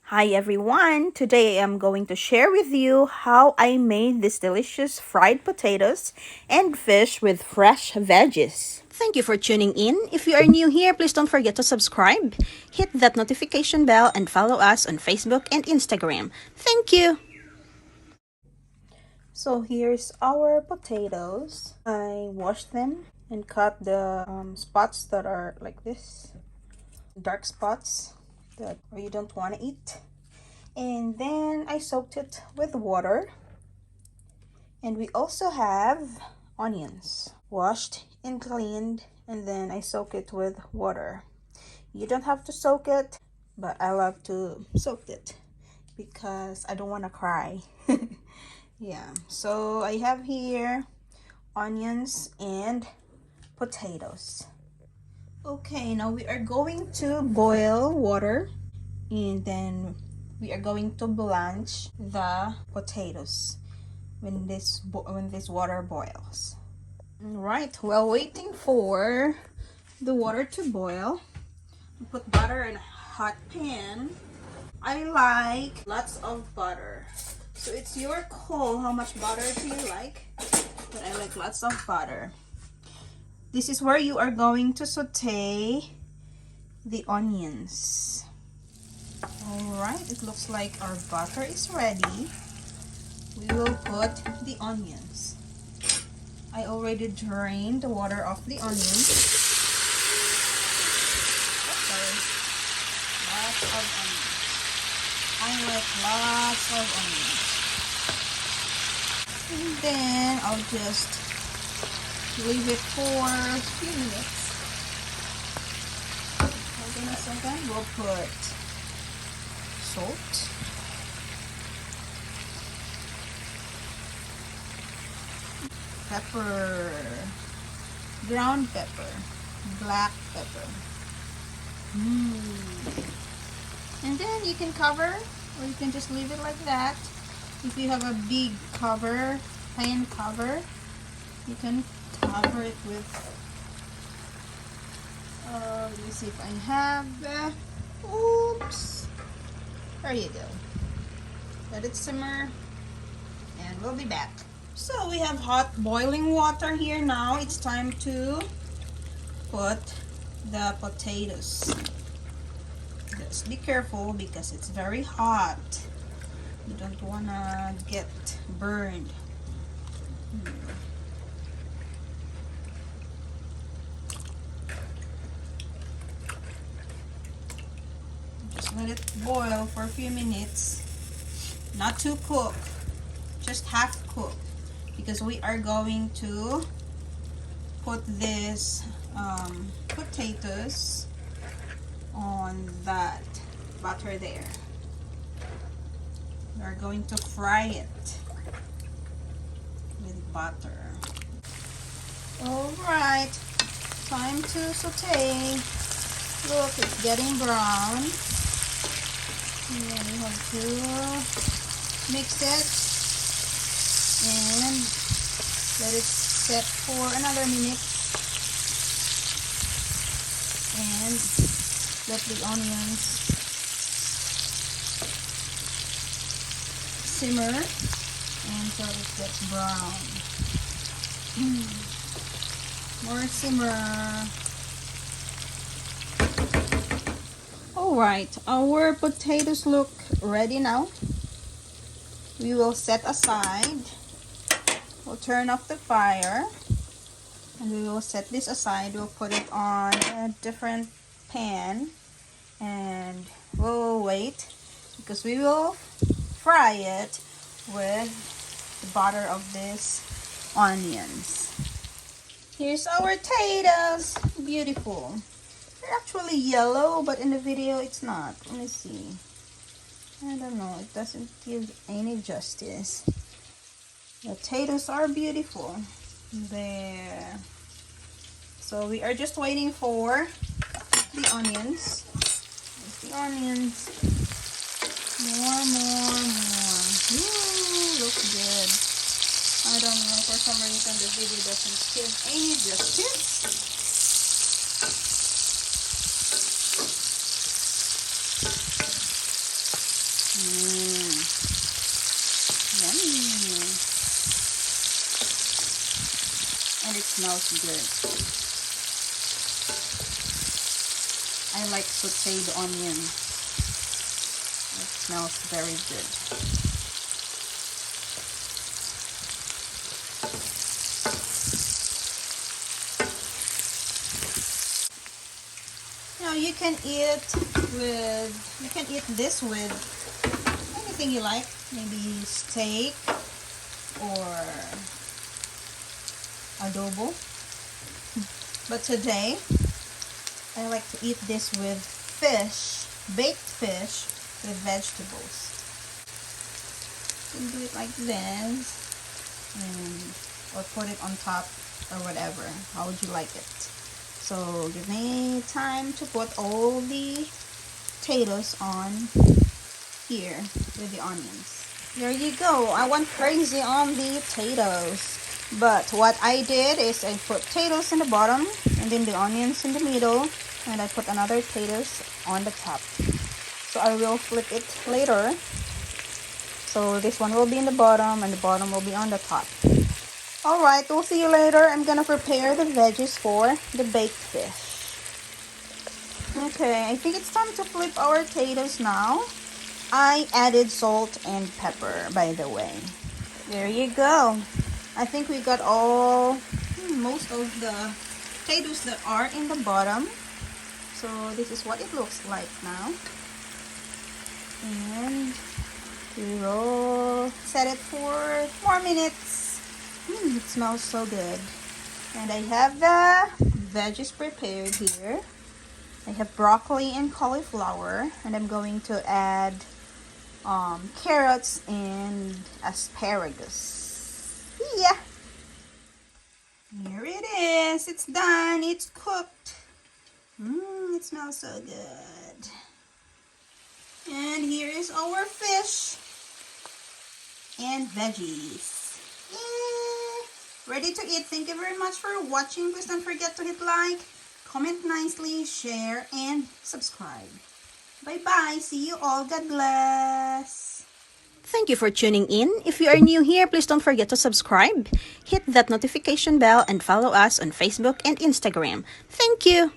Hi everyone! Today I'm going to share with you how I made this delicious fried potatoes and fish with fresh veggies. Thank you for tuning in. If you are new here, please don't forget to subscribe, hit that notification bell, and follow us on Facebook and Instagram. Thank you! So here's our potatoes. I washed them and cut the spots that are like this, dark spots that you don't want to eat. And then I soaked it with water. And we also have onions, washed and cleaned, and then I soak it with water. You don't have to soak it, but I love to soak it because I don't want to cry. Yeah, so I have here onions and potatoes. Okay, now we are going to boil water, and then we are going to blanch the potatoes when this water boils. All right, while waiting for the water to boil, put butter in a hot pan. I like lots of butter, so it's your call how much butter do you like, but I like lots of butter. This is where you are going to saute the onions. Alright, it looks like our butter is ready. We will put the onions. I already drained the water off the onions. Oh, sorry. Lots of onions. I like lots of onions. And then I'll just leave it for a few minutes. Hold on a second. We'll put salt. Pepper, ground pepper, black pepper. And then you can cover, or you can just leave it like that. If you have a big cover, pan cover, you can cover it with, let me see if I have, oops, there you go. Let it simmer, and we'll be back. So we have hot boiling water here now. It's time to put the potatoes. Just be careful because it's very hot. You don't want to get burned. Just let it boil for a few minutes. Not too cook, just half cook, because we are going to put this potatoes on that butter there. We're going to fry it with butter. Alright, time to saute. Look, it's getting brown. And then you have to mix it and let it set for another minute. And let the onions simmer until it gets brown. More simmer. Alright, our potatoes look ready now. We will set aside. We'll turn off the fire. And we will set this aside. We'll put it on a different pan. And we'll wait because we will fry it with the butter of these onions. Here's our potatoes. Beautiful. They're actually yellow, but in the video it's not. Let me see. I don't know. It doesn't give any justice. The potatoes are beautiful. There. So we are just waiting for the onions. There's the onions. More. Ooh, looks good. I don't know, for some reason the video doesn't give any justice. Yummy. And it smells good. I like sauteed onion. It smells very good. Now you can eat this with anything you like, maybe steak or adobo. But today I like to eat this with fish, baked fish with vegetables. You can do it like this, or put it on top or whatever. How would you like it? So give me time to put all the potatoes on here with the onions. There you go. I went crazy on the potatoes. But what I did is I put potatoes in the bottom and then the onions in the middle, and I put another potatoes on the top. So I will flip it later. So this one will be in the bottom and the bottom will be on the top. Alright, we'll see you later. I'm gonna prepare the veggies for the baked fish. Okay, I think it's time to flip our potatoes now. I added salt and pepper, by the way. There you go. I think we got most of the potatoes that are in the bottom. So this is what it looks like now. And we will set it for 4 minutes. It smells so good. And I have the veggies prepared here. I have broccoli and cauliflower, and I'm going to add carrots and asparagus. Yeah. Here it is. It's done. It's cooked. It smells so good. And here is our fish and veggies. Yeah. Ready to eat. Thank you very much for watching. Please don't forget to hit like, comment nicely, share, and subscribe. Bye-bye. See you all. God bless. Thank you for tuning in. If you are new here, please don't forget to subscribe, hit that notification bell, and follow us on Facebook and Instagram. Thank you.